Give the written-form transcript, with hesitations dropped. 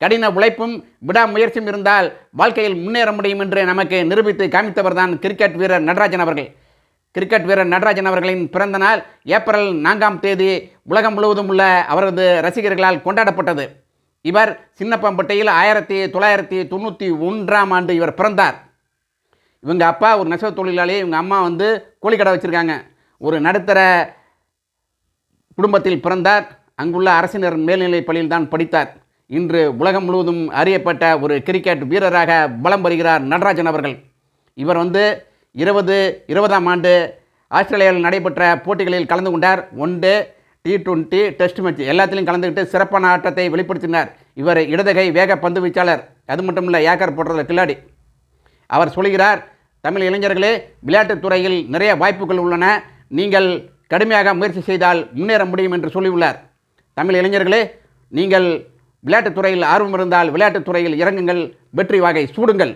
கடின உழைப்பும் விடாமுயற்சியும் இருந்தால் வாழ்க்கையில் முன்னேற முடியும் என்று நமக்கு நிரூபித்து காமித்தவர் தான் கிரிக்கெட் வீரர் நடராஜன் அவர்கள். கிரிக்கெட் வீரர் நடராஜன் அவர்களின் பிறந்த நாள் ஏப்ரல் 4ஆம் தேதி உலகம் முழுவதும் உள்ள அவரது ரசிகர்களால் கொண்டாடப்பட்டது. இவர் சின்னப்பம்பட்டியில் 1991ஆம் ஆண்டு இவர் பிறந்தார். இவங்க அப்பா ஒரு நெசவு தொழிலாளி, இவங்க அம்மா கோழிக்கடை வச்சுருக்காங்க. ஒரு நடுத்தர குடும்பத்தில் பிறந்தார். அங்குள்ள அரசினர் மேல்நிலைப் பள்ளியில் தான் படித்தார். இன்று உலகம் முழுவதும் அறியப்பட்ட ஒரு கிரிக்கெட் வீரராக பலம் வருகிறார் நடராஜன் அவர்கள். இவர் 2020ஆம் ஆண்டு ஆஸ்திரேலியாவில் நடைபெற்ற போட்டிகளில் கலந்து கொண்டார். ஒன்டே, T20, டெஸ்ட் மேட்ச் எல்லாத்திலையும் கலந்துக்கிட்டு சிறப்பான ஆட்டத்தை வெளிப்படுத்தினார். இவர் இடதுகை வேக பந்து வீச்சாளர், அது மட்டும் இல்லை ஏக்கர் போடுறதுல கில்லாடி. அவர் சொல்கிறார், தமிழ் இளைஞர்களே, விளையாட்டுத் துறையில் நிறைய வாய்ப்புகள் உள்ளன, நீங்கள் கடுமையாக முயற்சி செய்தால் முன்னேற முடியும் என்று சொல்லியுள்ளார். தமிழ் இளைஞர்களே, நீங்கள் விளையாட்டுத் துறையில் ஆர்வம் இருந்தால் விளையாட்டுத் துறையில் இறங்குங்கள், வெற்றி வாகை சூடுங்கள்.